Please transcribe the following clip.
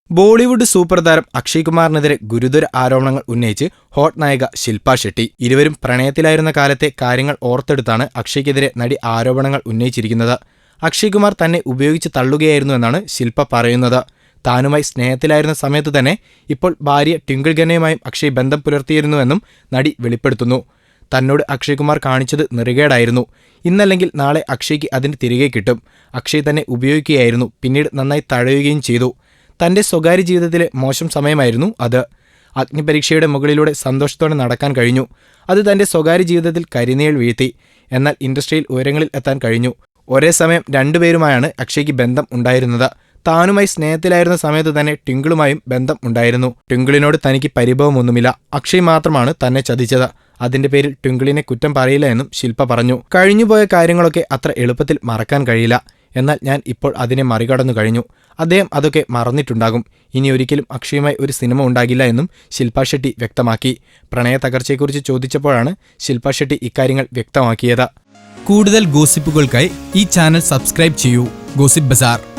Bollywood super താരം അക്ഷയ് കുമാറിനെതിരെ ഗുരുതര ആരോപണങ്ങൾ ഉന്നയിച്ച് ഹോട്ട് നായിക ശിൽപ ഷെട്ടി. ഇരുവരും പ്രണയത്തിലായിരുന്ന കാലത്തെ കാര്യങ്ങൾ ഓർത്തെടുത്താണ് അക്ഷയ്ക്കെതിരെ നടി ആരോപണങ്ങൾ ഉന്നയിച്ചിരിക്കുന്നത്. അക്ഷയ് കുമാർ തന്നെ ഉപയോഗിച്ച് തള്ളുകയായിരുന്നുവെന്നാണ് ശിൽപ പറയുന്നത്. താനുമായി സ്നേഹത്തിലായിരുന്ന സമയത്തു തന്നെ ഇപ്പോൾ ഭാര്യ ട്വിങ്കിൾ ഖന്നയുമായും അക്ഷയ് ബന്ധം പുലർത്തിയിരുന്നുവെന്നും നടി വെളിപ്പെടുത്തുന്നു. തന്നോട് അക്ഷയ് കുമാർ കാണിച്ചത് നെറുകേടായിരുന്നു. ഇന്നല്ലെങ്കിൽ നാളെ അക്ഷയ്ക്ക് അതിന് തിരികെ കിട്ടും. അക്ഷയ് തന്നെ ഉപയോഗിക്കുകയായിരുന്നു. പിന്നീട് നന്നായി തഴയുകയും ചെയ്തു. തന്റെ സ്വകാര്യ ജീവിതത്തിലെ മോശം സമയമായിരുന്നു അത്. അഗ്നിപരീക്ഷയുടെ മുകളിലൂടെ സന്തോഷത്തോടെ നടക്കാൻ കഴിഞ്ഞു. അത് തന്റെ സ്വകാര്യ ജീവിതത്തിൽ കരിനിഴൽ വീഴ്ത്തി. എന്നാൽ ഇൻഡസ്ട്രിയിൽ ഉയരങ്ങളിൽ എത്താൻ കഴിഞ്ഞു. ഒരേ സമയം രണ്ടുപേരുമായാണ് അക്ഷയ്ക്ക് ബന്ധം ഉണ്ടായിരുന്നത്. താനുമായി സ്നേഹത്തിലായിരുന്ന സമയത്ത് തന്നെ ട്വിങ്കിളുമായും ബന്ധം ഉണ്ടായിരുന്നു. ട്വിങ്കിളിനോട് തനിക്ക് പരിഭവമൊന്നുമില്ല. അക്ഷയ് മാത്രമാണ് തന്നെ ചതിച്ചത്. അതിന്റെ പേരിൽ ട്വിങ്കിളിനെ കുറ്റം പറയില്ല എന്നും ശിൽപ പറഞ്ഞു. കഴിഞ്ഞുപോയ കാര്യങ്ങളൊക്കെ അത്ര എളുപ്പത്തിൽ മറക്കാൻ കഴിയില്ല. എന്നാൽ ഞാൻ ഇപ്പോൾ അതിനെ മറികടന്നു കഴിഞ്ഞു. അദ്ദേഹം അതൊക്കെ മറന്നിട്ടുണ്ടാകും. ഇനി ഒരിക്കലും അക്ഷയുമായി ഒരു സിനിമ ഉണ്ടാകില്ല എന്നും ശിൽപ ഷെട്ടി വ്യക്തമാക്കി. പ്രണയ തകർച്ചയെക്കുറിച്ച് ചോദിച്ചപ്പോഴാണ് ശിൽപ ഷെട്ടി ഇക്കാര്യങ്ങൾ വ്യക്തമാക്കിയത്. കൂടുതൽ ഗോസിപ്പുകൾക്കായി ഈ ചാനൽ സബ്സ്ക്രൈബ് ചെയ്യൂ. ഗോസിപ്പ് ബസാർ.